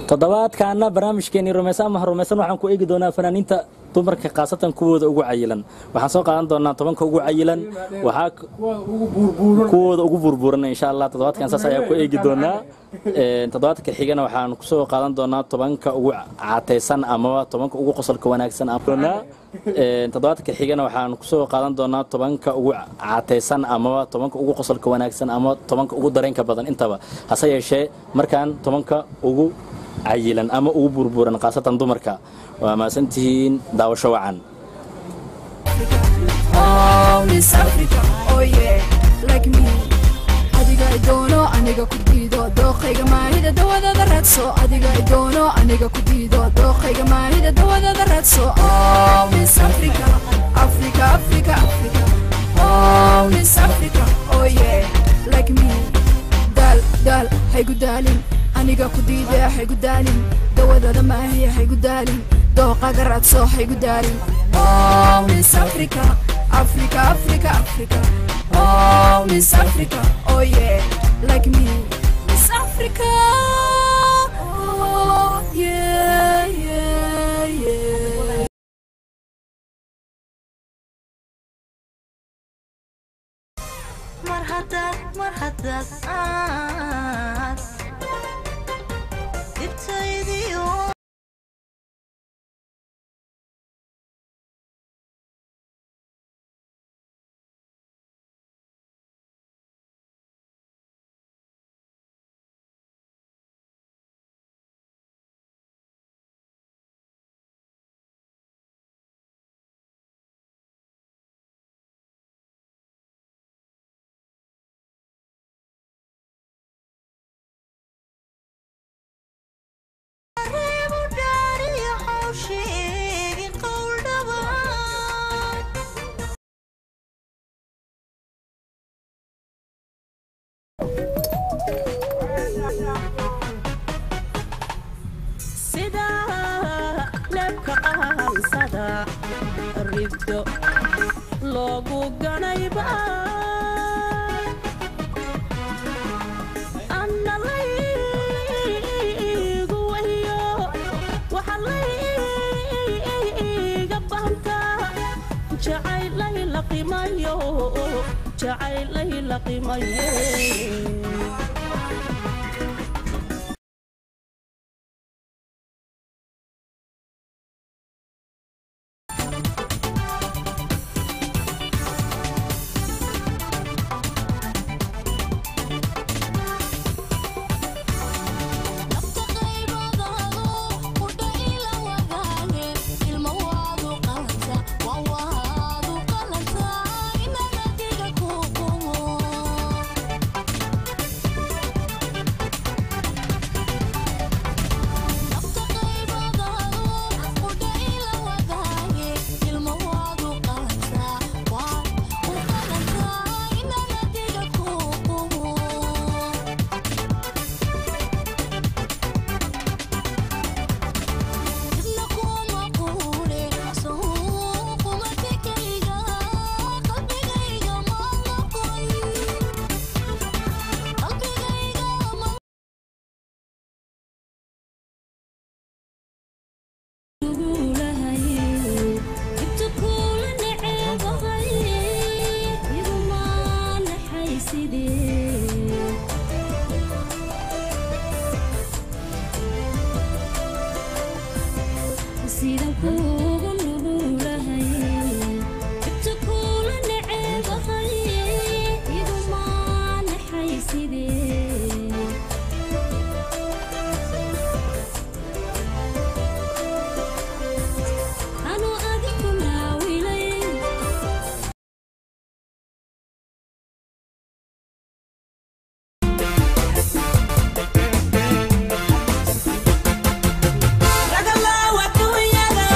toddobaadkaana barnaamijkeeni rumaysan ama rumaysan waxaan ku eegi doonaa fanaaniinta dumarka khaasatan kuwooda ugu cayilan waxaan soo qaadan doonaa 10ka ugu cayilan waxa kuwooda ugu burburan insha Allah toddobaadkan saas ayaa ku eegi doonaa toddobaadka xigana waxaan ku soo qaadan doonaa 10ka ugu caateysan ama 10ka ugu qosolka wanaagsan ama toddobaadka xigana waxaan ku soo qaadan doonaa 10ka ugu caateysan ama 10ka ugu qosolka wanaagsan ama 10ka ugu dareenka badan intaba hase yeeshee markaan 10ka ugu عيلان أما أوبربورن قاسة دمركا وما سنتين داوشة وعن. Oh Miss Africa, oh yeah, like me. Adiga idono, aniga kudido, doqeyga maahida dawada daradso. Adiga idono, aniga kudido, doqeyga maahida dawada daradso. Oh Miss Africa, Africa, Africa, Africa. Oh Miss Africa, oh yeah, like me. Dal, hey good darling. aniga ku diiday hay gudaalin dawadada ma ahi hay gudaalin dooqa garadso hay gudaalin oh Miss Africa Africa Africa Africa oh Miss Africa oh yeah like me Miss Africa oh yeah yeah yeah marhadas sida lebka qahansada ribdo loogu ganayba anna laygu wahiyo waxa layga banta jacaylay la qimayo ragala wa dunyada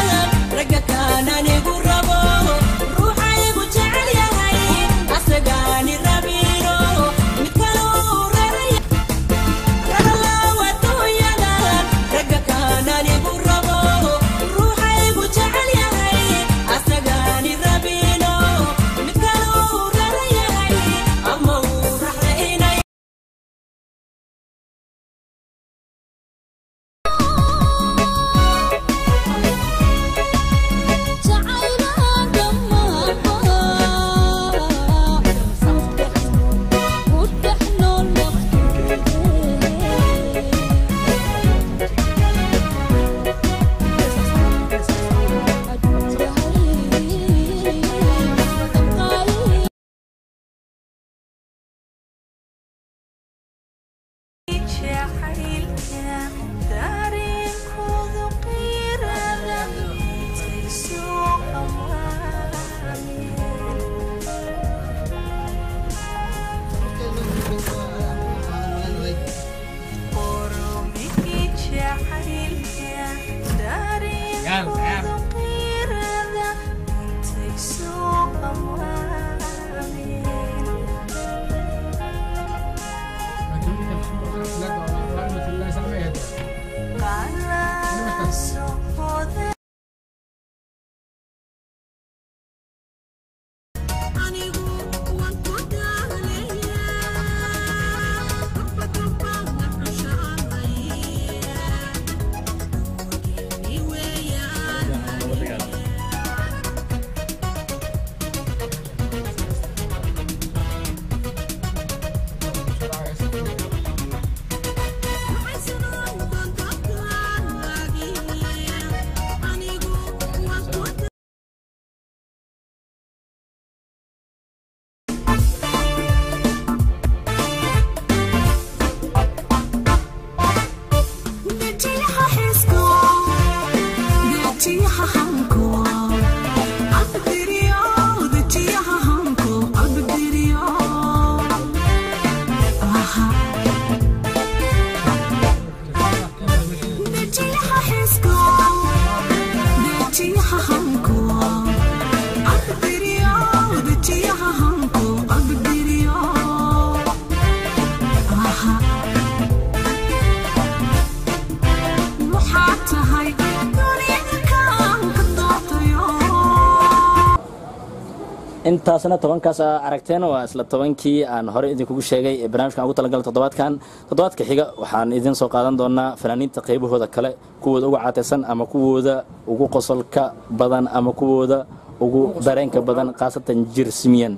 intaasna tobankaas aragteen waa isla tobankii aan hore idinkugu sheegay ee barnaamijkan ugu talagalay toddobaadka xiga waxaan idin soo qaadan doonaa fanaaniinta qaybahooda kale kuwooda ugu caateysan ama kuwooda ugu qosolka badan ama kuwooda ugu dareenka badan khaasatan jirsimiyan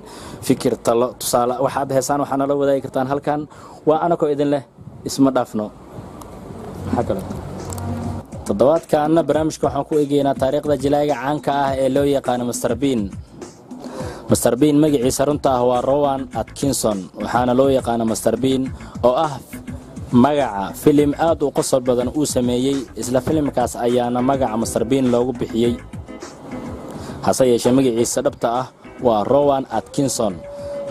fikir talo tusaale waxaad heesaan waxaana la wadaagi kartaan halkan waa anakoo idin leh isma dhaafno toddobaadkaana barnaamijka waxaan ku eegaynaa taariikhda jilaaga caanka ah ee loo yaqaano Mr Bean magaciisa runta ah waa Rowan Atkinson waxaana loo yaqaan Mr Bean oo ah magaca filim aad u qosol badan uu sameeyay isla filimkaas ayaana magaca Mr Bean loogu bixiyay hase yeeshee magaciisa dhabta ah waa Rowan Atkinson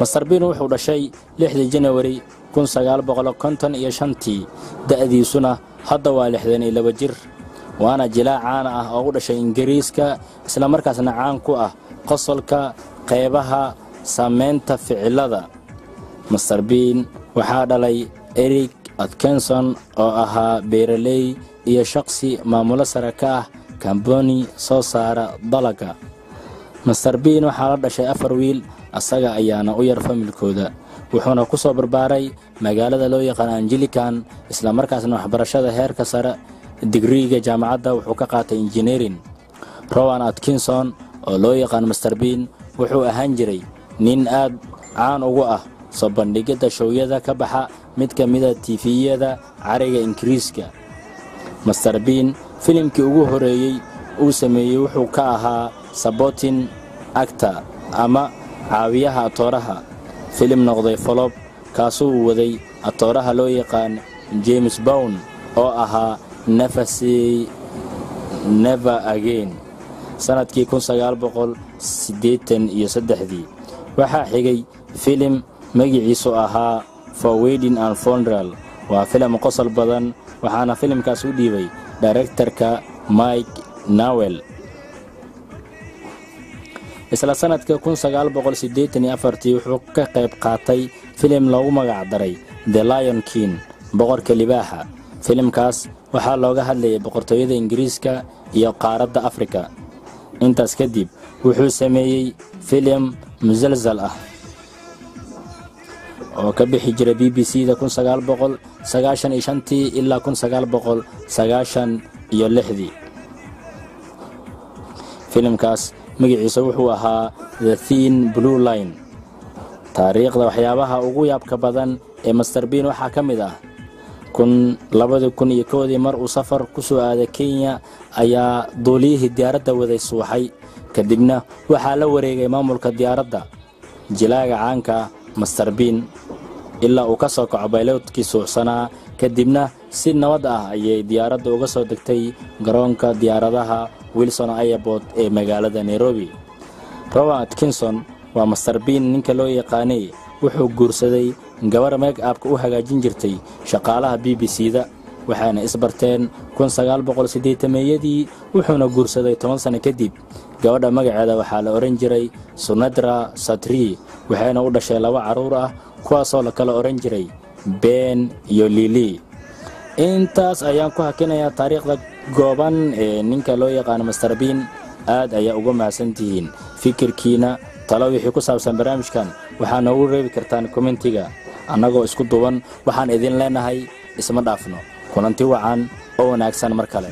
Mr Bean wuxuu dhashay 6 January 1955 da'diisuna hadda waa 62 jir waana jilaa caan ah oo u dhashay Ingiriiska isla markaasna caan ku ah qosolka qaybaha sameynta ficilada Mr Bean waxaa dhalay Eric Atkinson oo ahaa beeraley iyo shakhsi maamulo sare ka ah kambani soo saara dalaga Mr Bean waxaa la dhashay 4 wiil asaga ayaana u yar familkooda wuxuuna ku soo barbaaray magaalada loo yaqaan Anglican isla markaasna waxbarashada heerka sare digriga jaamacadda wuxuu ka qaatay engineering Rowan Atkinson oo loo yaqaan Mr Bean wuxuu ahaan jiray nin aad caan ugu ah soo bandhigida showyada ka baxa mid ka mid ah TV-yada cariga Ingiriiska Mr Bean filimkii ugu horeeyay uu sameeyay wuxuu ka ahaa supporting actor ama caawiyaha atooraha filim noqday flop kaasoo waday atooraha loo yaqaan James Bond oo ahaa Never Again sanadkii 1983 waxaa xigay filim magaciisu ahaa For Wedding and Funeral waa filim qosol badan waxaana filimkaas u dhiibay directorka Mike Nowell isla sanadka 1984 wuxuu ka qayb qaatay filim loogu magac daray The Lion King boqorka libaaxa filimkaas waxaa looga hadlayay boqortooyada Ingiriiska iyo qaaradda Afrika intaas kadib wuxuu sameeyay filim musalsal ah oo ka bixi jiray BBC-da 1995 ilaa 1996 filimkaas magaciisa wuxuu ahaa The Thin Blue Line taariikhda waxyaabaha ugu yaabka badan ee Mr Bean waxaa ka mid ah 2001 mar uu safar ku soo aaday Kenya ayaa duuliyihii diyaaradda waday suuxay kadibna waxaa la wareegay maamulka diyaaradda jilaaga caanka Mr Bean ilaa uu ka soo kaco bayloodkii suuxsanaa kadibna si nabad ah ayay diyaaradda uga soo degtay garoonka diyaaradaha Wilson Airport ee magaalada Nairobi Rowan Atkinson waa Mr Bean ninka loo yaqaanay wuxuu guursaday gabar make-up u hagaajin jirtay shaqaalaha BBC-da waxaana isbarteen 1980 wuxuuna guursaday 10 sano kadib gabadha magaceeda waxaa la oran jiray Sunadra Satri waxaana u dhashay 2 caruur ah kuwaasoo la kala oran jiray Ben iyo Lily intaas ayaan ku hakinayaa taariikhda gooban ee ninka loo yaqaan Mr Bean aad ayaa uga mahadsantihiin fikirkiina talo wixii ku saabsan barnaamijkan waxaa noogu reebi kartaan commentiga annagoo isku duwan waxaan idin leenahay isma dhaafno kulanti wacan oo wanaagsan mar kale